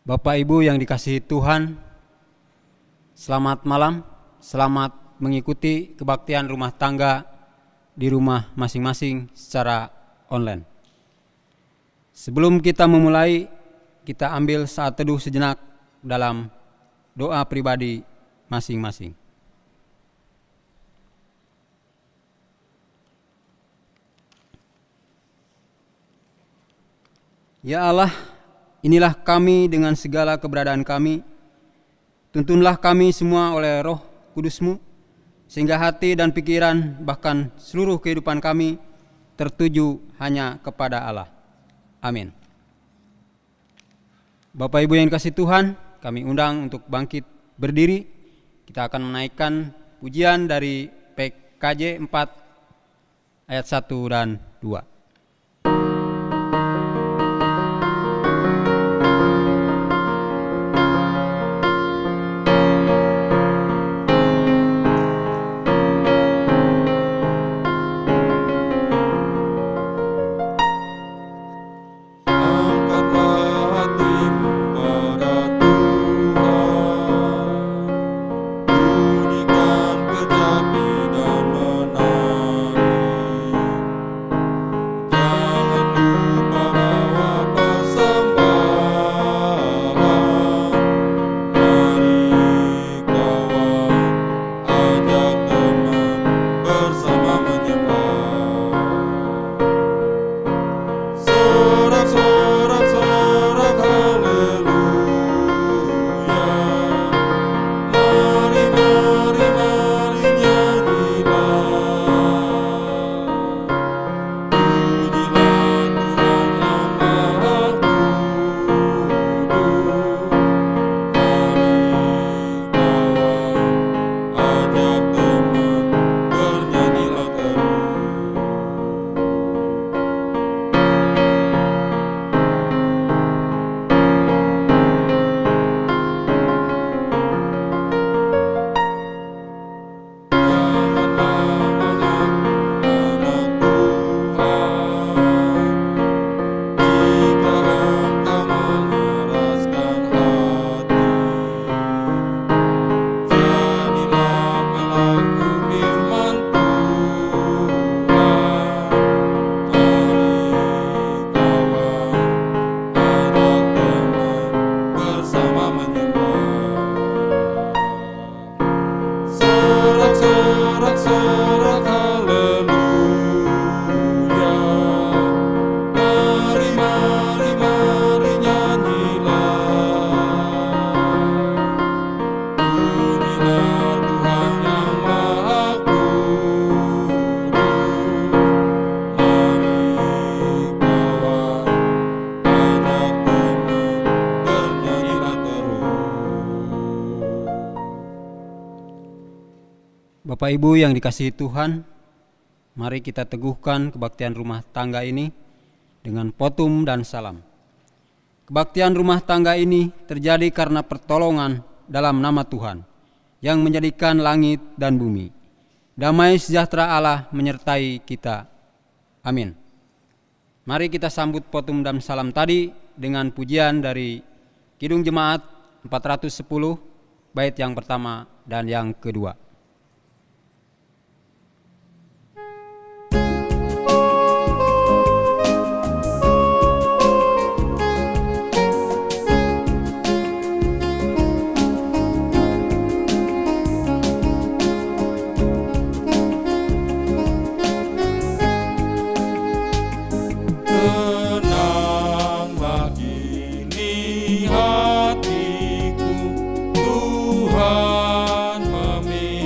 Bapak Ibu yang dikasihi Tuhan, selamat malam, selamat mengikuti kebaktian rumah tangga di rumah masing-masing secara online. Sebelum kita memulai, kita ambil saat teduh sejenak dalam doa pribadi masing-masing. Ya Allah, inilah kami dengan segala keberadaan kami. Tuntunlah kami semua oleh Roh Kudus-Mu, sehingga hati dan pikiran bahkan seluruh kehidupan kami tertuju hanya kepada Allah. Amin. Bapak Ibu yang dikasihi Tuhan, kami undang untuk bangkit berdiri. Kita akan menaikkan pujian dari PKJ 4 ayat 1 dan 2. Bapak Ibu yang dikasihi Tuhan, mari kita teguhkan kebaktian rumah tangga ini dengan potum dan salam. Kebaktian rumah tangga ini terjadi karena pertolongan dalam nama Tuhan yang menjadikan langit dan bumi. Damai sejahtera Allah menyertai kita. Amin. Mari kita sambut potum dan salam tadi dengan pujian dari Kidung Jemaat 410, bait yang pertama dan yang kedua. Hatiku, Tuhan memilih.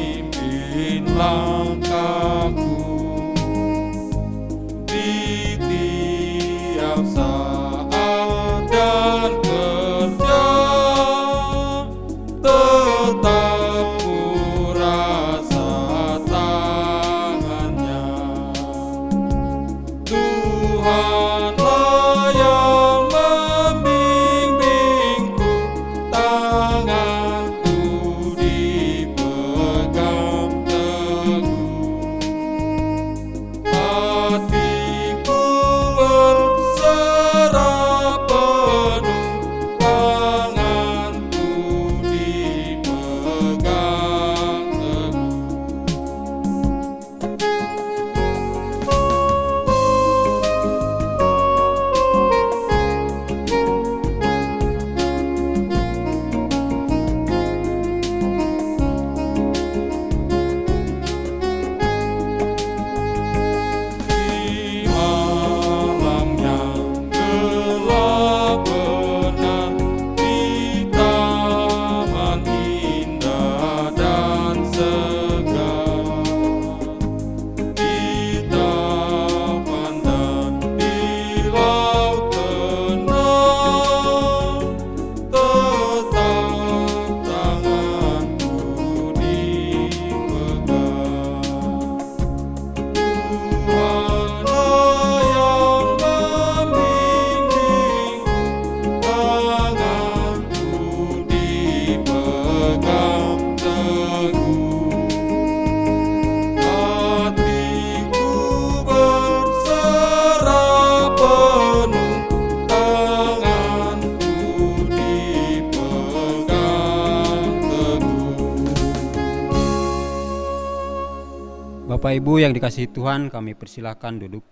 Bapak Ibu yang dikasihi Tuhan, kami persilahkan duduk.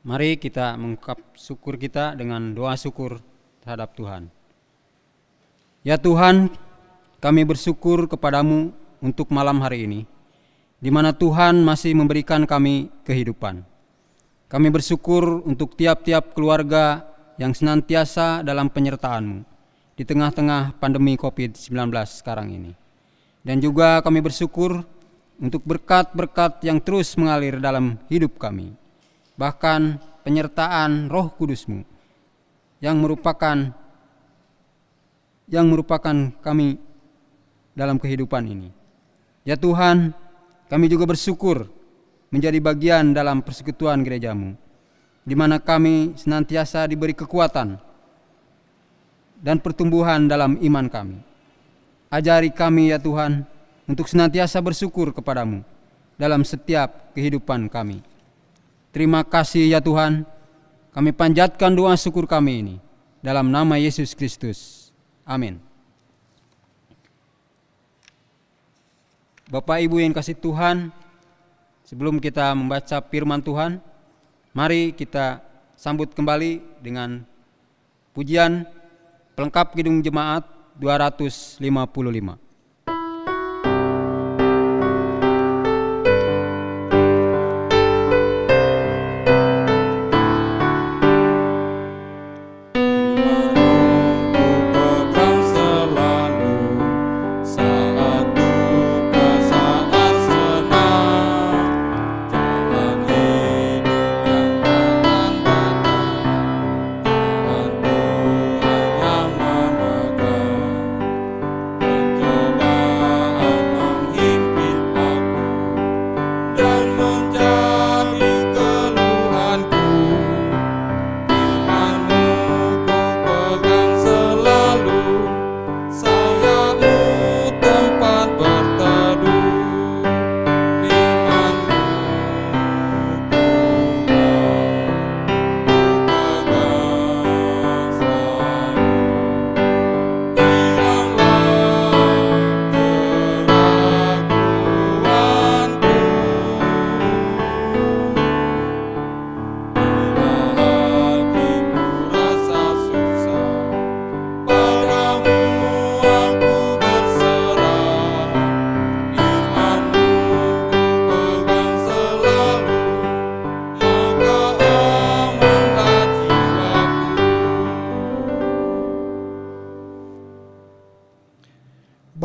Mari kita mengungkap syukur kita dengan doa syukur terhadap Tuhan. Ya Tuhan, kami bersyukur kepadamu untuk malam hari ini, di mana Tuhan masih memberikan kami kehidupan. Kami bersyukur untuk tiap-tiap keluarga yang senantiasa dalam penyertaan-Mu di tengah-tengah pandemi COVID-19 sekarang ini. Dan juga kami bersyukur untuk berkat-berkat yang terus mengalir dalam hidup kami. Bahkan penyertaan Roh Kudus-Mu yang merupakan kami dalam kehidupan ini. Ya Tuhan, kami juga bersyukur menjadi bagian dalam persekutuan gereja-Mu, di mana kami senantiasa diberi kekuatan dan pertumbuhan dalam iman kami. Ajari kami ya Tuhan, untuk senantiasa bersyukur kepadamu dalam setiap kehidupan kami. Terima kasih ya Tuhan, kami panjatkan doa syukur kami ini dalam nama Yesus Kristus. Amin. Bapak Ibu yang kasih Tuhan, sebelum kita membaca firman Tuhan, mari kita sambut kembali dengan pujian pelengkap Kidung Jemaat 255.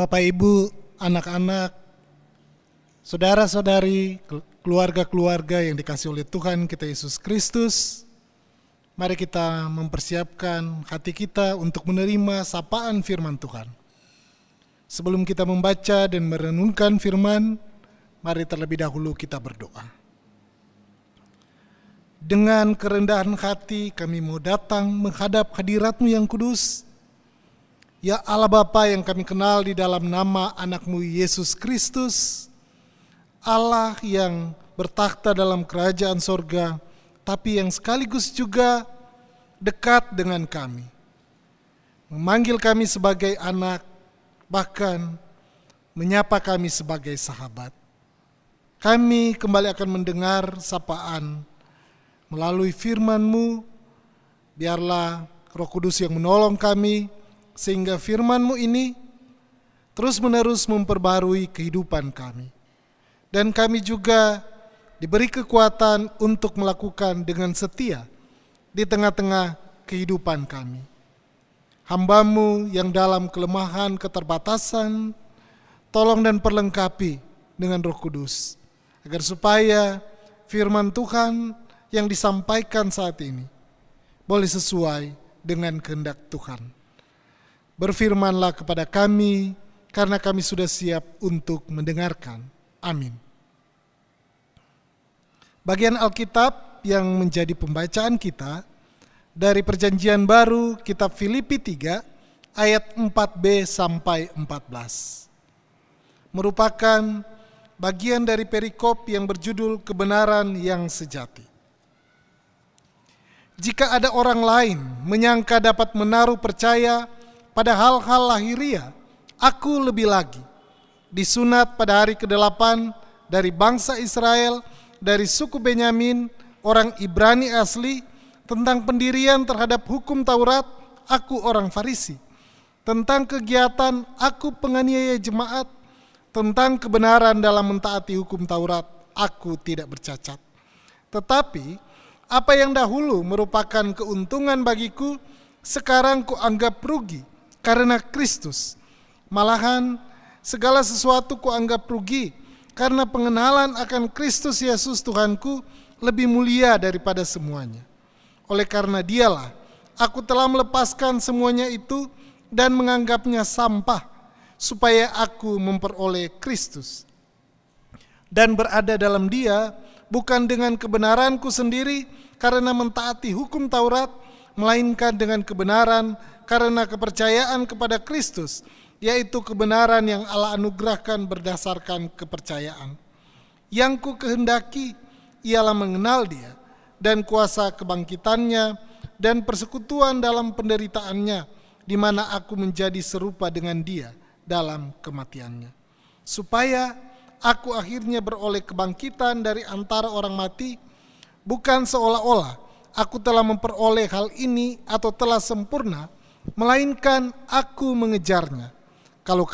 Bapak Ibu, anak-anak, saudara-saudari, keluarga-keluarga yang dikasihi oleh Tuhan kita Yesus Kristus, mari kita mempersiapkan hati kita untuk menerima sapaan firman Tuhan. Sebelum kita membaca dan merenungkan firman, mari terlebih dahulu kita berdoa. Dengan kerendahan hati kami mau datang menghadap hadirat-Mu yang kudus. Ya Allah Bapa yang kami kenal di dalam nama anak-Mu Yesus Kristus, Allah yang bertakhta dalam kerajaan sorga, tapi yang sekaligus juga dekat dengan kami. Memanggil kami sebagai anak, bahkan menyapa kami sebagai sahabat. Kami kembali akan mendengar sapaan melalui firman-Mu. Biarlah Roh Kudus yang menolong kami, sehingga firman-Mu ini terus-menerus memperbarui kehidupan kami. Dan kami juga diberi kekuatan untuk melakukan dengan setia di tengah-tengah kehidupan kami. Hamba-Mu yang dalam kelemahan keterbatasan, tolong dan perlengkapi dengan Roh Kudus, agar supaya firman Tuhan yang disampaikan saat ini boleh sesuai dengan kehendak Tuhan. Berfirmanlah kepada kami, karena kami sudah siap untuk mendengarkan. Amin. Bagian Alkitab yang menjadi pembacaan kita dari Perjanjian Baru, kitab Filipi 3, ayat 4b sampai 14. Merupakan bagian dari perikop yang berjudul kebenaran yang sejati. Jika ada orang lain menyangka dapat menaruh percaya pada hal-hal lahiria, aku lebih lagi. Disunat pada hari ke-8 dari bangsa Israel, dari suku Benyamin, orang Ibrani asli. Tentang pendirian terhadap hukum Taurat, aku orang Farisi. Tentang kegiatan, aku penganiaya jemaat. Tentang kebenaran dalam mentaati hukum Taurat, aku tidak bercacat. Tetapi apa yang dahulu merupakan keuntungan bagiku, sekarang kuanggap rugi karena Kristus. Malahan segala sesuatu kuanggap rugi karena pengenalan akan Kristus Yesus Tuhanku lebih mulia daripada semuanya. Oleh karena Dialah aku telah melepaskan semuanya itu dan menganggapnya sampah, supaya aku memperoleh Kristus dan berada dalam Dia, bukan dengan kebenaranku sendiri karena mentaati hukum Taurat, melainkan dengan kebenaran karena kepercayaan kepada Kristus, yaitu kebenaran yang Allah anugerahkan berdasarkan kepercayaan. Yang ku kehendaki ialah mengenal Dia dan kuasa kebangkitannya dan persekutuan dalam penderitaannya, di mana aku menjadi serupa dengan Dia dalam kematiannya, supaya aku akhirnya beroleh kebangkitan dari antara orang mati. Bukan seolah-olah aku telah memperoleh hal ini atau telah sempurna, melainkan aku mengejarnya. Kalau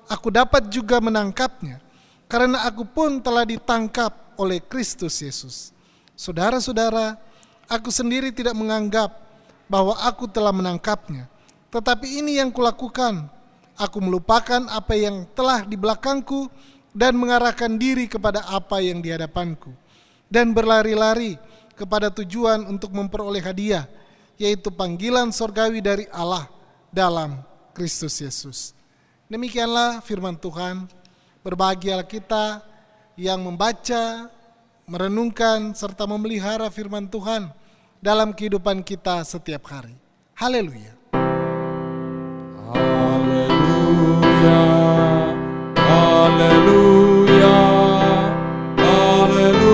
aku dapat juga menangkapnya, karena aku pun telah ditangkap oleh Kristus Yesus. Saudara-saudara, aku sendiri tidak menganggap bahwa aku telah menangkapnya, tetapi ini yang kulakukan. Aku melupakan apa yang telah di belakangku dan mengarahkan diri kepada apa yang di hadapanku, dan berlari-lari kepada tujuan untuk memperoleh hadiah, yaitu panggilan sorgawi dari Allah dalam Kristus Yesus. Demikianlah firman Tuhan. Berbahagialah kita yang membaca, merenungkan, serta memelihara firman Tuhan dalam kehidupan kita setiap hari. Haleluya. Haleluya, haleluya, haleluya.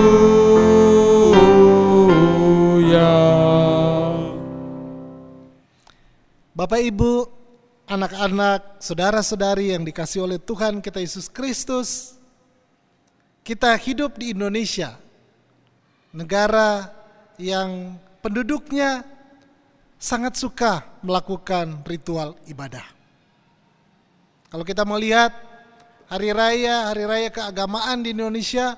Bapak, Ibu, anak-anak, saudara-saudari yang dikasihi oleh Tuhan kita Yesus Kristus, kita hidup di Indonesia, negara yang penduduknya sangat suka melakukan ritual ibadah. Kalau kita mau lihat hari raya keagamaan di Indonesia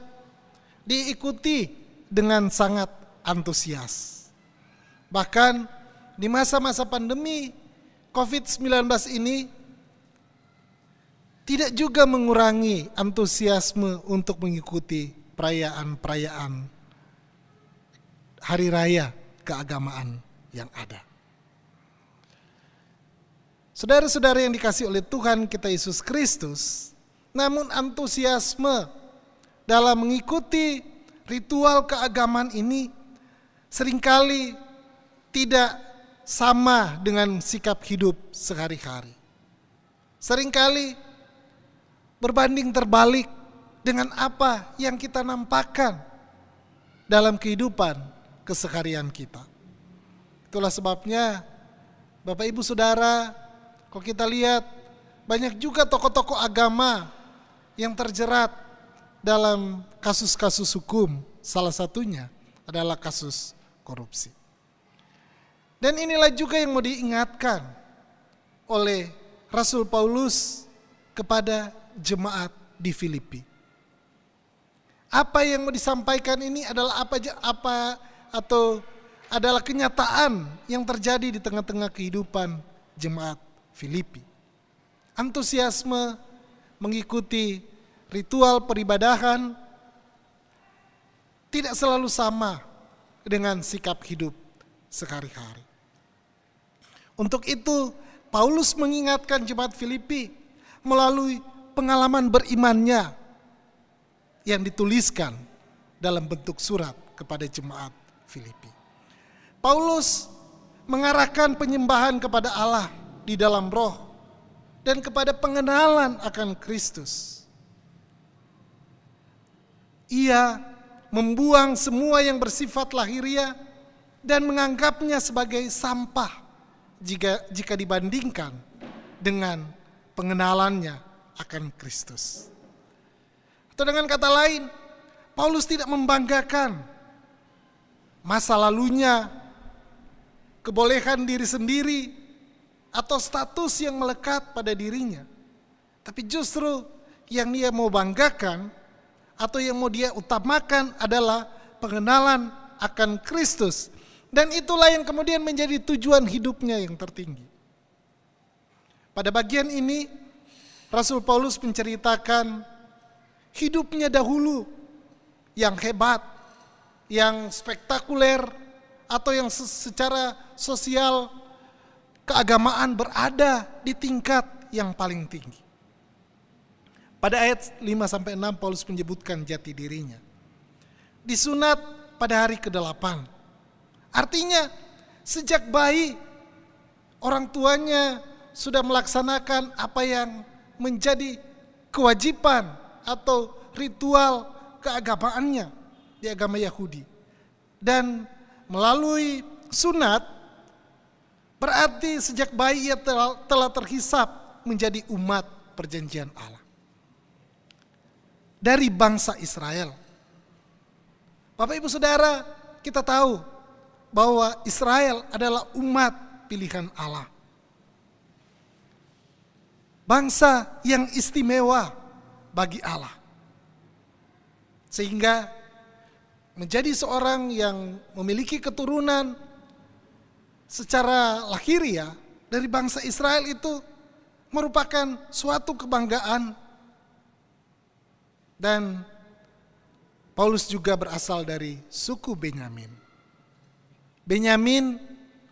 diikuti dengan sangat antusias. Bahkan di masa-masa pandemi COVID-19 ini tidak juga mengurangi antusiasme untuk mengikuti perayaan-perayaan hari raya keagamaan yang ada. Saudara-saudara yang dikasihi oleh Tuhan kita Yesus Kristus, namun antusiasme dalam mengikuti ritual keagamaan ini seringkali tidak sama dengan sikap hidup sehari-hari. Seringkali berbanding terbalik dengan apa yang kita nampakkan dalam kehidupan keseharian kita. Itulah sebabnya Bapak Ibu Saudara, kalau kita lihat banyak juga tokoh-tokoh agama yang terjerat dalam kasus-kasus hukum. Salah satunya adalah kasus korupsi. Dan inilah juga yang mau diingatkan oleh Rasul Paulus kepada jemaat di Filipi. Apa yang mau disampaikan ini adalah adalah kenyataan yang terjadi di tengah-tengah kehidupan jemaat Filipi. Antusiasme mengikuti ritual peribadahan tidak selalu sama dengan sikap hidup sehari-hari. Untuk itu Paulus mengingatkan jemaat Filipi melalui pengalaman berimannya yang dituliskan dalam bentuk surat kepada jemaat Filipi. Paulus mengarahkan penyembahan kepada Allah di dalam roh dan kepada pengenalan akan Kristus. Ia membuang semua yang bersifat lahiriah dan menganggapnya sebagai sampah jika dibandingkan dengan pengenalannya akan Kristus. Atau dengan kata lain, Paulus tidak membanggakan masa lalunya, kebolehan diri sendiri, atau status yang melekat pada dirinya. Tapi justru yang dia mau banggakan atau yang mau dia utamakan adalah pengenalan akan Kristus. Dan itulah yang kemudian menjadi tujuan hidupnya yang tertinggi. Pada bagian ini, Rasul Paulus menceritakan hidupnya dahulu yang hebat, yang spektakuler, atau yang secara sosial keagamaan berada di tingkat yang paling tinggi. Pada ayat 5-6 Paulus menyebutkan jati dirinya. Disunat pada hari ke-8. Artinya sejak bayi orang tuanya sudah melaksanakan apa yang menjadi kewajiban atau ritual keagamaannya di agama Yahudi. Dan melalui sunat berarti sejak bayi ia telah terhisap menjadi umat perjanjian Allah. Dari bangsa Israel. Bapak Ibu Saudara, kita tahu bahwa Israel adalah umat pilihan Allah. Bangsa yang istimewa bagi Allah. Sehingga menjadi seorang yang memiliki keturunan secara lahiriah dari bangsa Israel itu merupakan suatu kebanggaan. Dan Paulus juga berasal dari suku Benyamin. Benyamin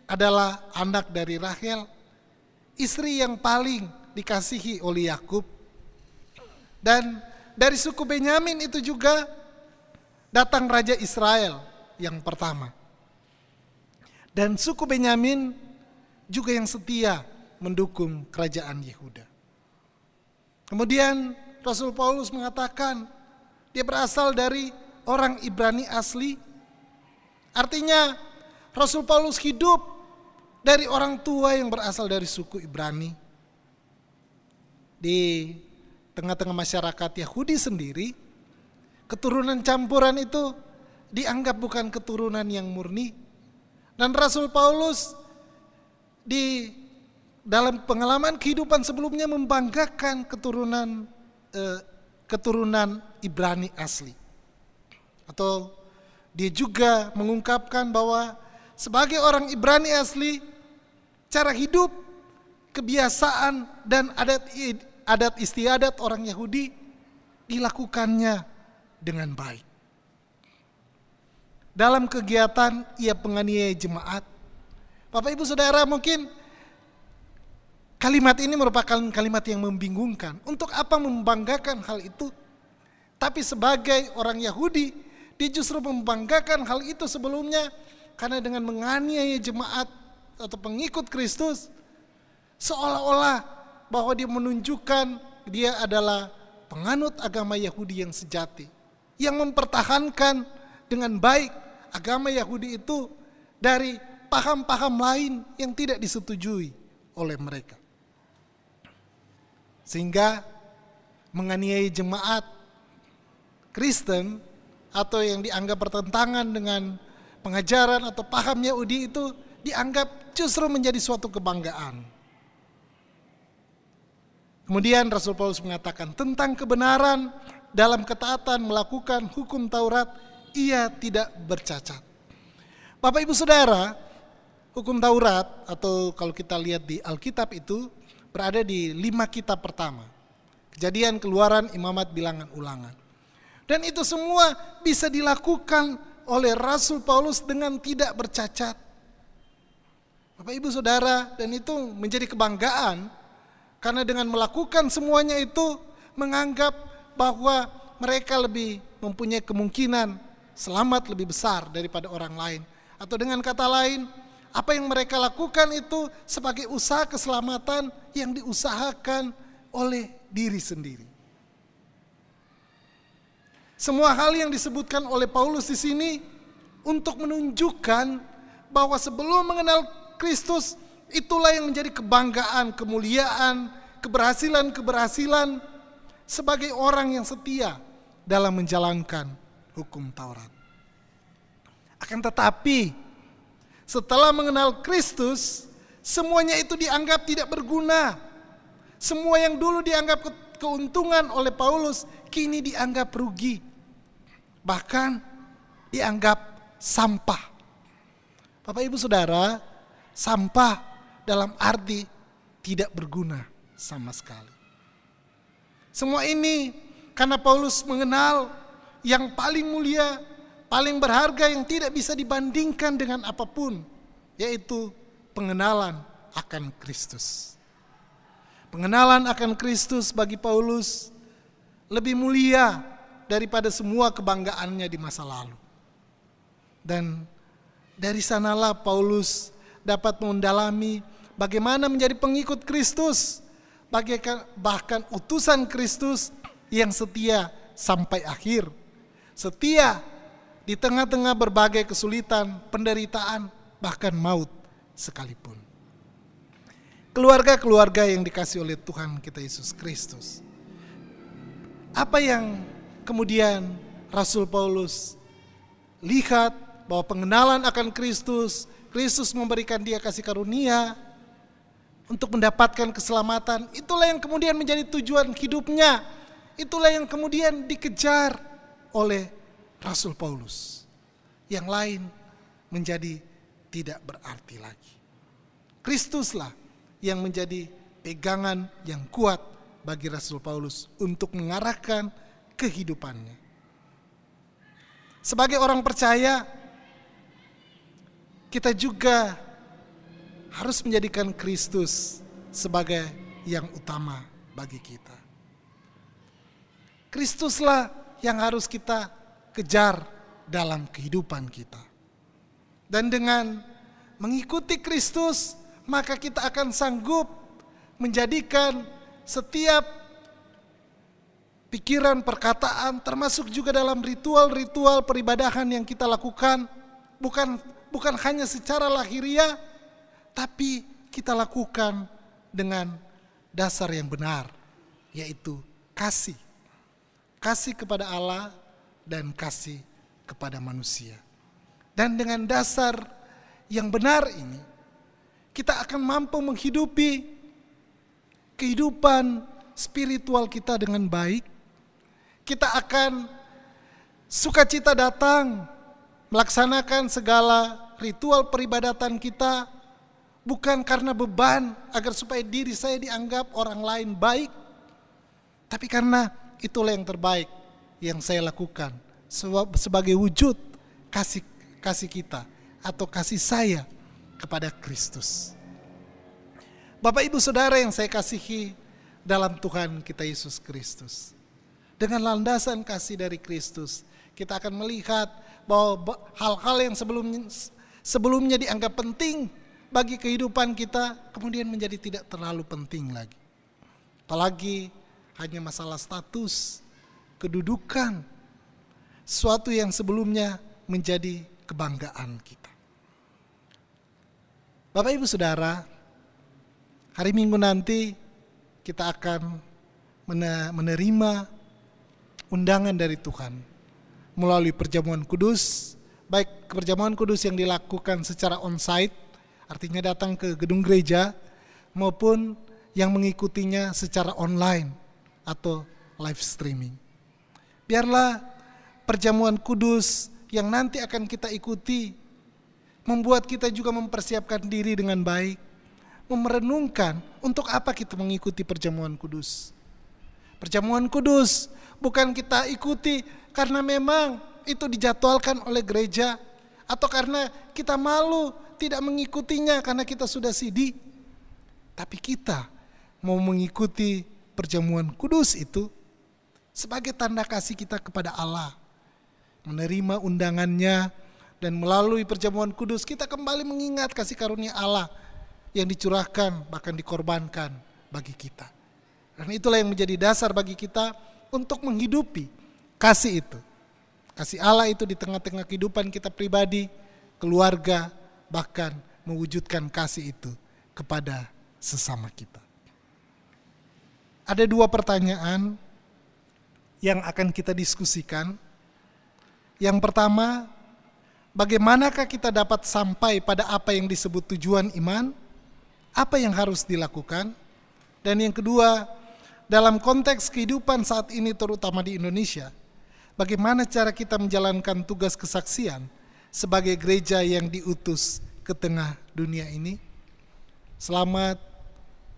adalah anak dari Rahel, istri yang paling dikasihi oleh Yakub. Dan dari suku Benyamin itu juga datang Raja Israel yang pertama. Dan suku Benyamin juga yang setia mendukung kerajaan Yehuda. Kemudian Rasul Paulus mengatakan dia berasal dari orang Ibrani asli. Artinya Rasul Paulus hidup dari orang tua yang berasal dari suku Ibrani. Di tengah-tengah masyarakat Yahudi sendiri, keturunan campuran itu dianggap bukan keturunan yang murni. Dan Rasul Paulus di dalam pengalaman kehidupan sebelumnya membanggakan keturunan Ibrani asli. Atau dia juga mengungkapkan bahwa sebagai orang Ibrani asli, cara hidup, kebiasaan dan adat istiadat orang Yahudi dilakukannya dengan baik. Dalam kegiatan ia penganiaya jemaat. Bapak Ibu Saudara, mungkin kalimat ini merupakan kalimat yang membingungkan. Untuk apa membanggakan hal itu? Tapi sebagai orang Yahudi, dia justru membanggakan hal itu sebelumnya. Karena dengan menganiaya jemaat atau pengikut Kristus, seolah-olah bahwa dia menunjukkan dia adalah penganut agama Yahudi yang sejati. Yang mempertahankan dengan baik agama Yahudi itu dari paham-paham lain yang tidak disetujui oleh mereka. Sehingga menganiaya jemaat Kristen atau yang dianggap bertentangan dengan pengajaran atau paham Yahudi itu dianggap justru menjadi suatu kebanggaan. Kemudian Rasul Paulus mengatakan tentang kebenaran dalam ketaatan melakukan hukum Taurat, ia tidak bercacat. Bapak Ibu Saudara, hukum Taurat atau kalau kita lihat di Alkitab itu berada di 5 kitab pertama. Kejadian, Keluaran, Imamat, Bilangan, Ulangan. Dan itu semua bisa dilakukan oleh Rasul Paulus dengan tidak bercacat. Bapak Ibu Saudara, dan itu menjadi kebanggaan karena dengan melakukan semuanya itu menganggap bahwa mereka lebih mempunyai kemungkinan selamat lebih besar daripada orang lain. Atau dengan kata lain, apa yang mereka lakukan itu sebagai usaha keselamatan yang diusahakan oleh diri sendiri. Semua hal yang disebutkan oleh Paulus di sini untuk menunjukkan bahwa sebelum mengenal Kristus, itulah yang menjadi kebanggaan, kemuliaan, keberhasilan sebagai orang yang setia dalam menjalankan hukum Taurat. Akan tetapi setelah mengenal Kristus, semuanya itu dianggap tidak berguna. Semua yang dulu dianggap keuntungan oleh Paulus kini dianggap rugi. Bahkan dianggap sampah. Bapak Ibu Saudara, sampah dalam arti tidak berguna sama sekali. Semua ini karena Paulus mengenal yang paling mulia, paling berharga yang tidak bisa dibandingkan dengan apapun, yaitu pengenalan akan Kristus. Pengenalan akan Kristus bagi Paulus lebih mulia daripada semua kebanggaannya di masa lalu. Dan dari sanalah Paulus dapat mendalami bagaimana menjadi pengikut Kristus, bahkan utusan Kristus yang setia sampai akhir. Setia di tengah-tengah berbagai kesulitan, penderitaan, bahkan maut sekalipun. Keluarga-keluarga yang dikasihi oleh Tuhan kita Yesus Kristus. Apa yang kemudian Rasul Paulus lihat bahwa pengenalan akan Kristus, Kristus memberikan dia kasih karunia untuk mendapatkan keselamatan. Itulah yang kemudian menjadi tujuan hidupnya. Itulah yang kemudian dikejar oleh Rasul Paulus. Yang lain menjadi tidak berarti lagi. Kristuslah yang menjadi pegangan yang kuat bagi Rasul Paulus untuk mengarahkan kehidupannya. Sebagai orang percaya, kita juga harus menjadikan Kristus sebagai yang utama bagi kita. Kristuslah yang harus kita kejar dalam kehidupan kita. Dan dengan mengikuti Kristus, maka kita akan sanggup menjadikan setiap pikiran, perkataan, termasuk juga dalam ritual-ritual peribadahan yang kita lakukan, bukan hanya secara lahiriah, tapi kita lakukan dengan dasar yang benar, yaitu kasih. Kasih kepada Allah dan kasih kepada manusia. Dan dengan dasar yang benar ini, kita akan mampu menghidupi kehidupan spiritual kita dengan baik. Kita akan sukacita datang melaksanakan segala ritual peribadatan kita bukan karena beban agar supaya diri saya dianggap orang lain baik, tapi karena itulah yang terbaik yang saya lakukan sebagai wujud kasih kita atau kasih saya kepada Kristus. Bapak Ibu Saudara yang saya kasihi dalam Tuhan kita Yesus Kristus. Dengan landasan kasih dari Kristus, kita akan melihat bahwa hal-hal yang sebelumnya dianggap penting bagi kehidupan kita, kemudian menjadi tidak terlalu penting lagi. Apalagi hanya masalah status, kedudukan, sesuatu yang sebelumnya menjadi kebanggaan kita. Bapak Ibu Saudara, hari Minggu nanti kita akan menerima undangan dari Tuhan melalui perjamuan kudus, baik perjamuan kudus yang dilakukan secara on-site, artinya datang ke gedung gereja, maupun yang mengikutinya secara online atau live streaming. Biarlah perjamuan kudus yang nanti akan kita ikuti membuat kita juga mempersiapkan diri dengan baik, merenungkan untuk apa kita mengikuti perjamuan kudus. Perjamuan kudus bukan kita ikuti karena memang itu dijadwalkan oleh gereja, atau karena kita malu tidak mengikutinya karena kita sudah sidi. Tapi kita mau mengikuti perjamuan kudus itu sebagai tanda kasih kita kepada Allah, menerima undangannya, dan melalui perjamuan kudus kita kembali mengingat kasih karunia Allah yang dicurahkan bahkan dikorbankan bagi kita. Dan itulah yang menjadi dasar bagi kita untuk menghidupi kasih itu. Kasih Allah itu di tengah-tengah kehidupan kita pribadi, keluarga, bahkan mewujudkan kasih itu kepada sesama kita. Ada dua pertanyaan yang akan kita diskusikan. Yang pertama, bagaimanakah kita dapat sampai pada apa yang disebut tujuan iman? Apa yang harus dilakukan? Dan yang kedua, dalam konteks kehidupan saat ini terutama di Indonesia, bagaimana cara kita menjalankan tugas kesaksian sebagai gereja yang diutus ke tengah dunia ini? Selamat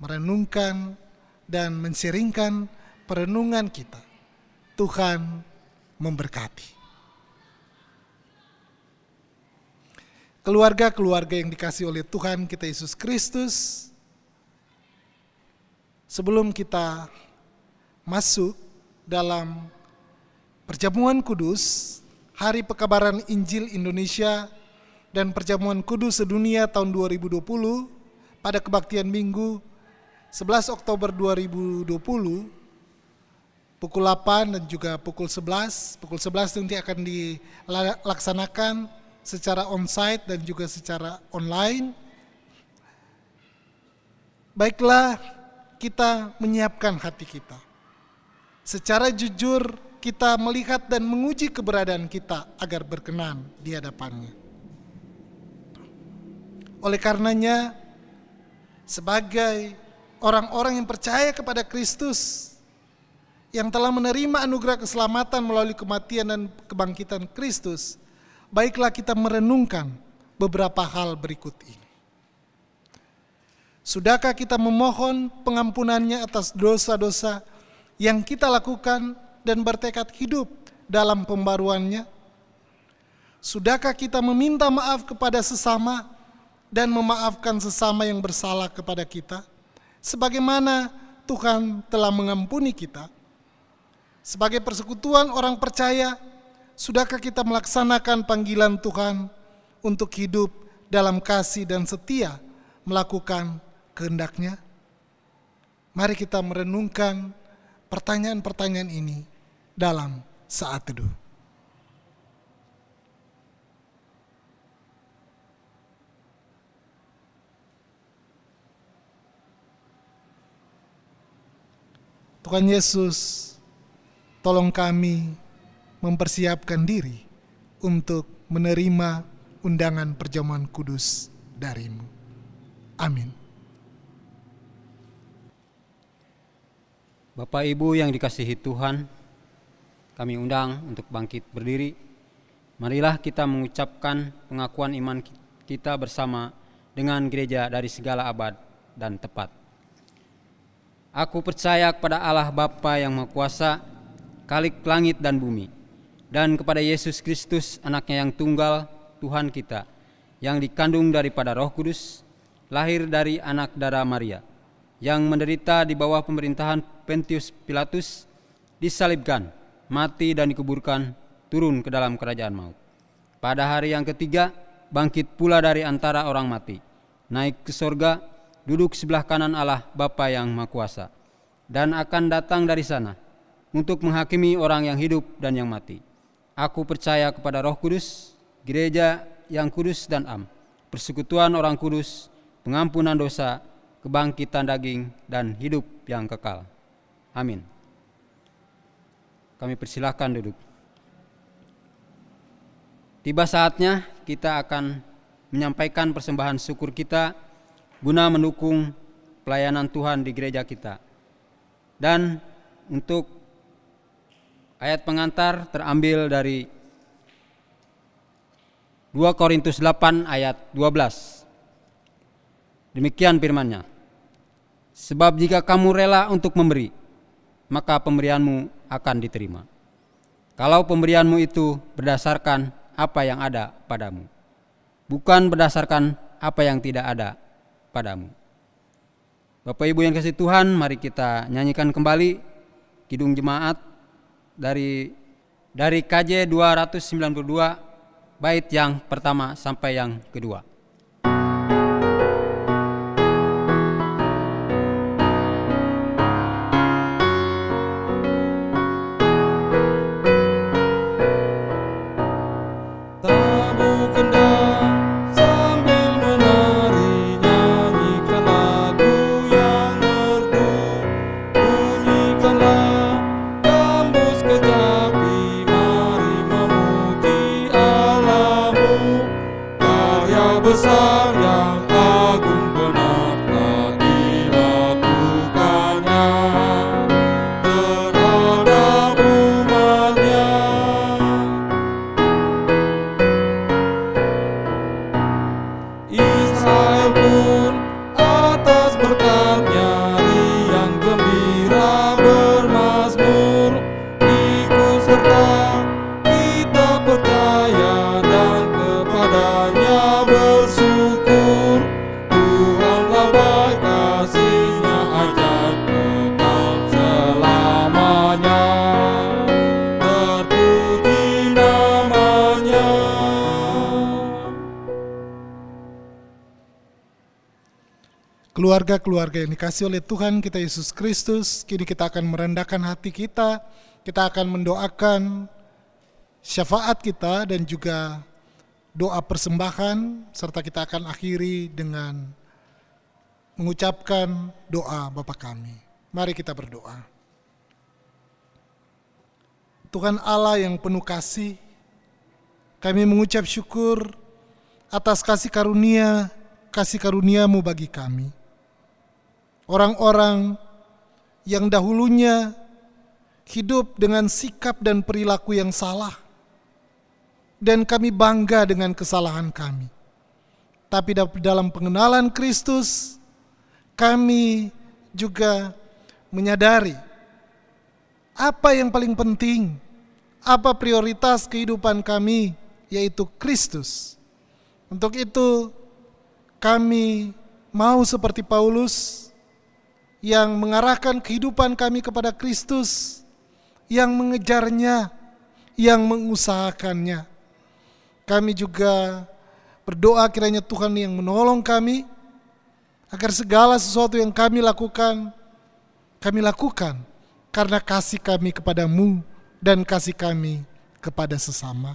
merenungkan dan menseringkan perenungan kita. Tuhan memberkati. Keluarga-keluarga yang dikasihi oleh Tuhan kita Yesus Kristus, sebelum kita masuk dalam perjamuan kudus, Hari Pekabaran Injil Indonesia dan Perjamuan Kudus Sedunia tahun 2020 pada kebaktian Minggu 11 Oktober 2020 pukul 8 dan juga pukul 11. Pukul 11 nanti akan dilaksanakan secara onsite dan juga secara online. Baiklah, kita menyiapkan hati kita. Secara jujur kita melihat dan menguji keberadaan kita agar berkenan di hadapannya. Oleh karenanya, sebagai orang-orang yang percaya kepada Kristus, yang telah menerima anugerah keselamatan melalui kematian dan kebangkitan Kristus, baiklah kita merenungkan beberapa hal berikut ini. Sudahkah kita memohon pengampunannya atas dosa-dosa yang kita lakukan dan bertekad hidup dalam pembaruannya? Sudahkah kita meminta maaf kepada sesama dan memaafkan sesama yang bersalah kepada kita, sebagaimana Tuhan telah mengampuni kita? Sebagai persekutuan orang percaya, sudahkah kita melaksanakan panggilan Tuhan untuk hidup dalam kasih dan setia melakukan kehendak-Nya? Mari kita merenungkan pertanyaan-pertanyaan ini dalam saat teduh. Tuhan Yesus, tolong kami mempersiapkan diri untuk menerima undangan perjamuan kudus dari-Mu. Amin. Bapak Ibu yang dikasihi Tuhan, kami undang untuk bangkit berdiri. Marilah kita mengucapkan pengakuan iman kita bersama dengan gereja dari segala abad dan tepat. Aku percaya kepada Allah Bapa yang Maha Kuasa, Khalik langit dan bumi, dan kepada Yesus Kristus, Anaknya yang tunggal, Tuhan kita, yang dikandung daripada Roh Kudus, lahir dari anak darah Maria, yang menderita di bawah pemerintahan Pontius Pilatus, disalibkan, mati dan dikuburkan, turun ke dalam kerajaan maut. Pada hari yang ketiga, bangkit pula dari antara orang mati, naik ke sorga, duduk sebelah kanan Allah Bapa yang Maha Kuasa, dan akan datang dari sana untuk menghakimi orang yang hidup dan yang mati. Aku percaya kepada Roh Kudus, gereja yang kudus dan am, persekutuan orang kudus, pengampunan dosa, kebangkitan daging, dan hidup yang kekal. Amin. Kami persilahkan duduk. Tiba saatnya kita akan menyampaikan persembahan syukur kita guna mendukung pelayanan Tuhan di gereja kita. Dan untuk ayat pengantar terambil dari 2 Korintus 8 ayat 12. Demikian firman-Nya. Sebab jika kamu rela untuk memberi, maka pemberianmu akan diterima. Kalau pemberianmu itu berdasarkan apa yang ada padamu, bukan berdasarkan apa yang tidak ada padamu. Bapak Ibu yang kasih Tuhan, mari kita nyanyikan kembali Kidung Jemaat dari KJ 292 bait yang pertama sampai yang kedua. Bunyikanlah, tembus ke keluarga-keluarga yang dikasih oleh Tuhan kita Yesus Kristus, kini kita akan merendahkan hati kita akan mendoakan syafaat kita dan juga doa persembahan, serta kita akan akhiri dengan mengucapkan doa Bapa kami. Mari kita berdoa. Tuhan Allah yang penuh kasih, kami mengucap syukur atas kasih karunia-Mu bagi kami. Orang-orang yang dahulunya hidup dengan sikap dan perilaku yang salah, dan kami bangga dengan kesalahan kami. Tapi dalam pengenalan Kristus, kami juga menyadari apa yang paling penting, apa prioritas kehidupan kami, yaitu Kristus. Untuk itu, kami mau seperti Paulus yang mengarahkan kehidupan kami kepada Kristus, yang mengejarnya, yang mengusahakannya. Kami juga berdoa kiranya Tuhan yang menolong kami, agar segala sesuatu yang kami lakukan karena kasih kami kepadamu dan kasih kami kepada sesama.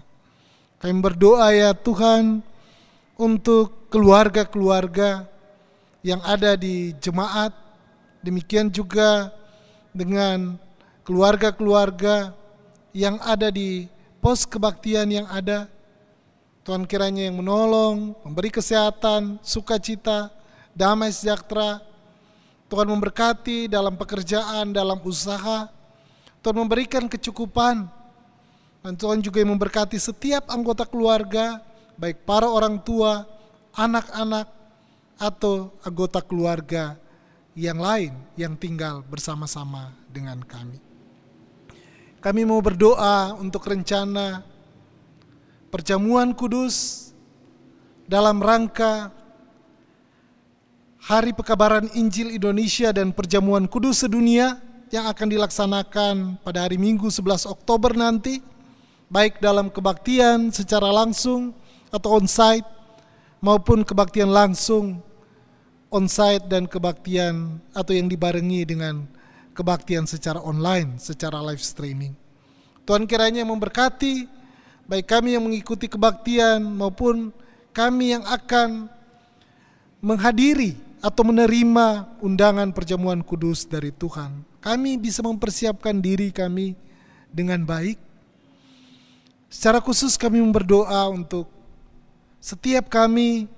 Kami berdoa ya Tuhan untuk keluarga-keluarga yang ada di jemaat, demikian juga dengan keluarga-keluarga yang ada di pos kebaktian yang ada. Tuhan kiranya yang menolong, memberi kesehatan, sukacita, damai sejahtera. Tuhan memberkati dalam pekerjaan, dalam usaha. Tuhan memberikan kecukupan. Dan Tuhan juga yang memberkati setiap anggota keluarga, baik para orang tua, anak-anak, atau anggota keluarga yang lain yang tinggal bersama-sama dengan kami. Kami mau berdoa untuk rencana perjamuan kudus dalam rangka Hari Pekabaran Injil Indonesia dan Perjamuan Kudus Sedunia yang akan dilaksanakan pada hari Minggu 11 Oktober nanti, baik dalam kebaktian secara langsung atau onsite maupun kebaktian langsung onsite dan kebaktian atau yang dibarengi dengan kebaktian secara online, secara live streaming. Tuhan kiranya memberkati baik kami yang mengikuti kebaktian maupun kami yang akan menghadiri atau menerima undangan perjamuan kudus dari Tuhan. Kami bisa mempersiapkan diri kami dengan baik. Secara khusus kami berdoa untuk setiap kami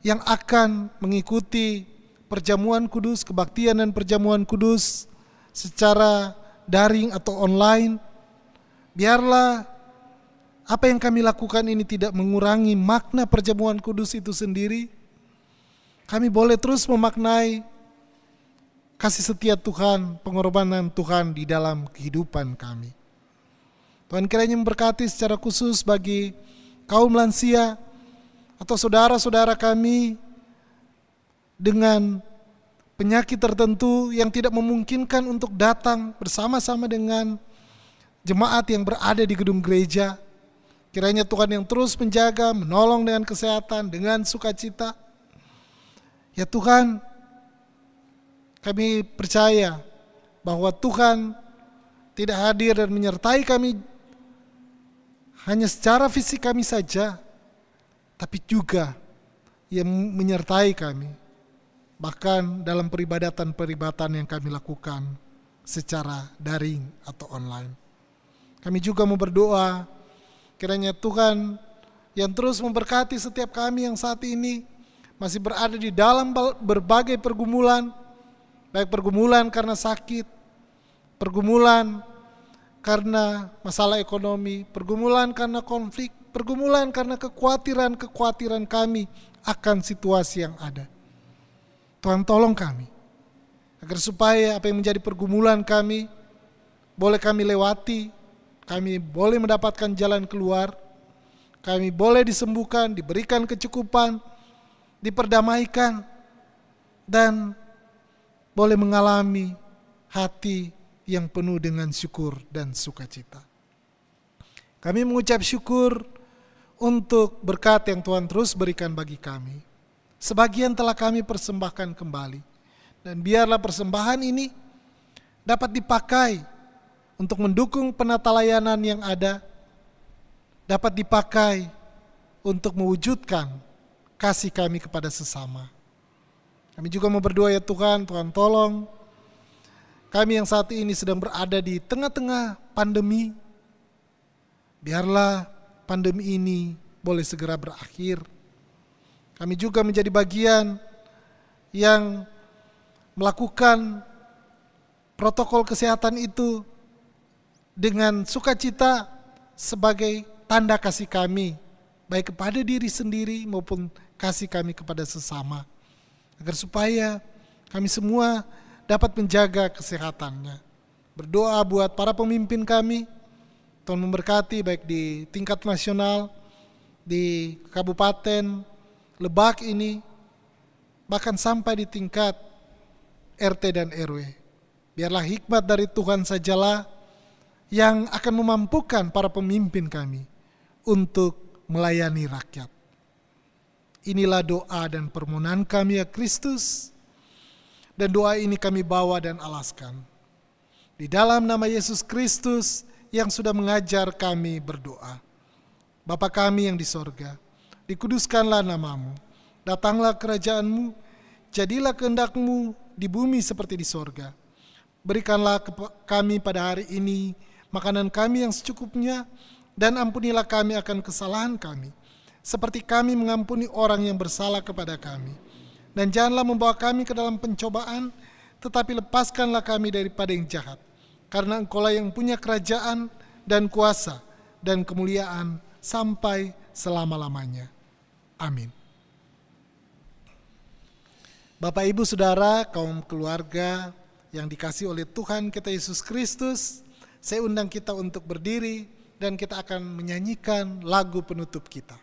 yang akan mengikuti perjamuan kudus, kebaktian dan perjamuan kudus secara daring atau online. Biarlah apa yang kami lakukan ini tidak mengurangi makna perjamuan kudus itu sendiri. Kami boleh terus memaknai kasih setia Tuhan, pengorbanan Tuhan di dalam kehidupan kami. Tuhan kiranya memberkati secara khusus bagi kaum lansia atau saudara-saudara kami dengan penyakit tertentu yang tidak memungkinkan untuk datang bersama-sama dengan jemaat yang berada di gedung gereja. Kiranya Tuhan yang terus menjaga, menolong dengan kesehatan, dengan sukacita. Ya Tuhan, kami percaya bahwa Tuhan tidak hadir dan menyertai kami hanya secara fisik kami saja, tapi juga yang menyertai kami bahkan dalam peribadatan-peribadatan yang kami lakukan secara daring atau online. Kami juga mau berdoa kiranya Tuhan yang terus memberkati setiap kami yang saat ini masih berada di dalam berbagai pergumulan, baik pergumulan karena sakit, pergumulan karena masalah ekonomi, pergumulan karena konflik, pergumulan karena kekhawatiran kami akan situasi yang ada. Tuhan tolong kami, agar supaya apa yang menjadi pergumulan kami, boleh kami lewati, kami boleh mendapatkan jalan keluar, kami boleh disembuhkan, diberikan kecukupan, diperdamaikan, dan boleh mengalami hati yang penuh dengan syukur dan sukacita. Kami mengucap syukur untuk berkat yang Tuhan terus berikan bagi kami. sebagian telah kami persembahkan kembali. Dan biarlah persembahan ini dapat dipakai untuk mendukung penata layanan yang ada, dapat dipakai untuk mewujudkan kasih kami kepada sesama. Kami juga mau berdoa ya Tuhan, Tuhan tolong kami yang saat ini sedang berada di tengah-tengah pandemi, biarlah pandemi ini boleh segera berakhir. Kami juga menjadi bagian yang melakukan protokol kesehatan itu dengan sukacita sebagai tanda kasih kami, baik kepada diri sendiri maupun kasih kami kepada sesama. Agar supaya kami semua dapat menjaga kesehatannya. Berdoa buat para pemimpin kami, Tuhan memberkati baik di tingkat nasional, di Kabupaten Lebak ini, bahkan sampai di tingkat RT dan RW. Biarlah hikmat dari Tuhan sajalah yang akan memampukan para pemimpin kami untuk melayani rakyat. Inilah doa dan permohonan kami ya Kristus, dan doa ini kami bawa dan alaskan di dalam nama Yesus Kristus yang sudah mengajar kami berdoa. Bapa kami yang di sorga, dikuduskanlah namamu, datanglah kerajaanmu, jadilah kehendak-Mu di bumi seperti di sorga. Berikanlah kami pada hari ini makanan kami yang secukupnya, dan ampunilah kami akan kesalahan kami, seperti kami mengampuni orang yang bersalah kepada kami. Dan janganlah membawa kami ke dalam pencobaan, tetapi lepaskanlah kami daripada yang jahat. Karena Engkau-lah yang punya kerajaan dan kuasa dan kemuliaan sampai selama-lamanya. Amin. Bapak, Ibu, Saudara, kaum keluarga yang dikasihi oleh Tuhan kita Yesus Kristus, saya undang kita untuk berdiri dan kita akan menyanyikan lagu penutup kita.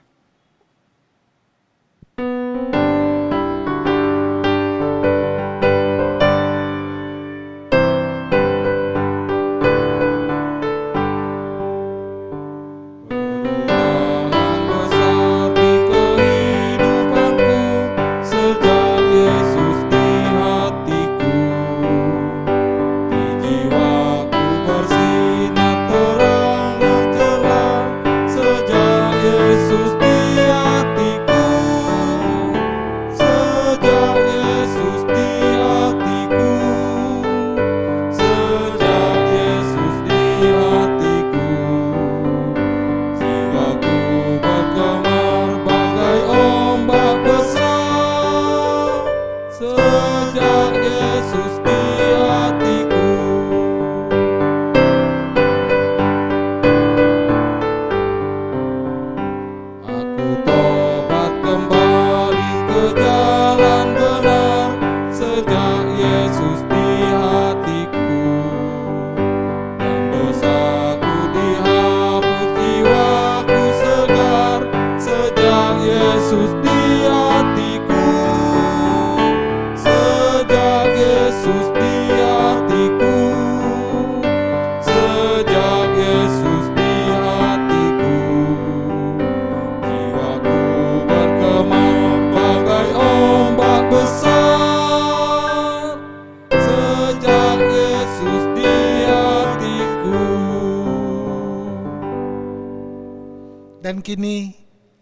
Dan kini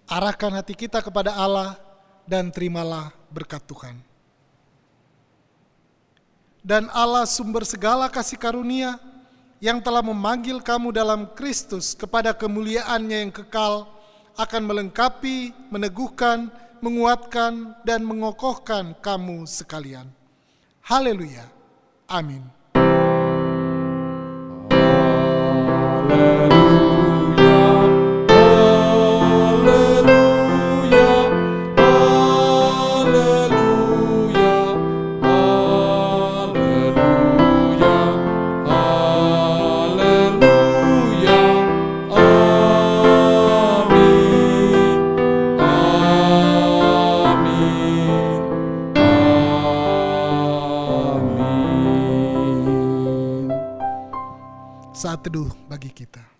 arahkan hati kita kepada Allah dan terimalah berkat Tuhan. Dan Allah sumber segala kasih karunia yang telah memanggil kamu dalam Kristus kepada kemuliaan-Nya yang kekal akan melengkapi, meneguhkan, menguatkan, dan mengokohkan kamu sekalian. Haleluya. Amin. Saat teduh bagi kita.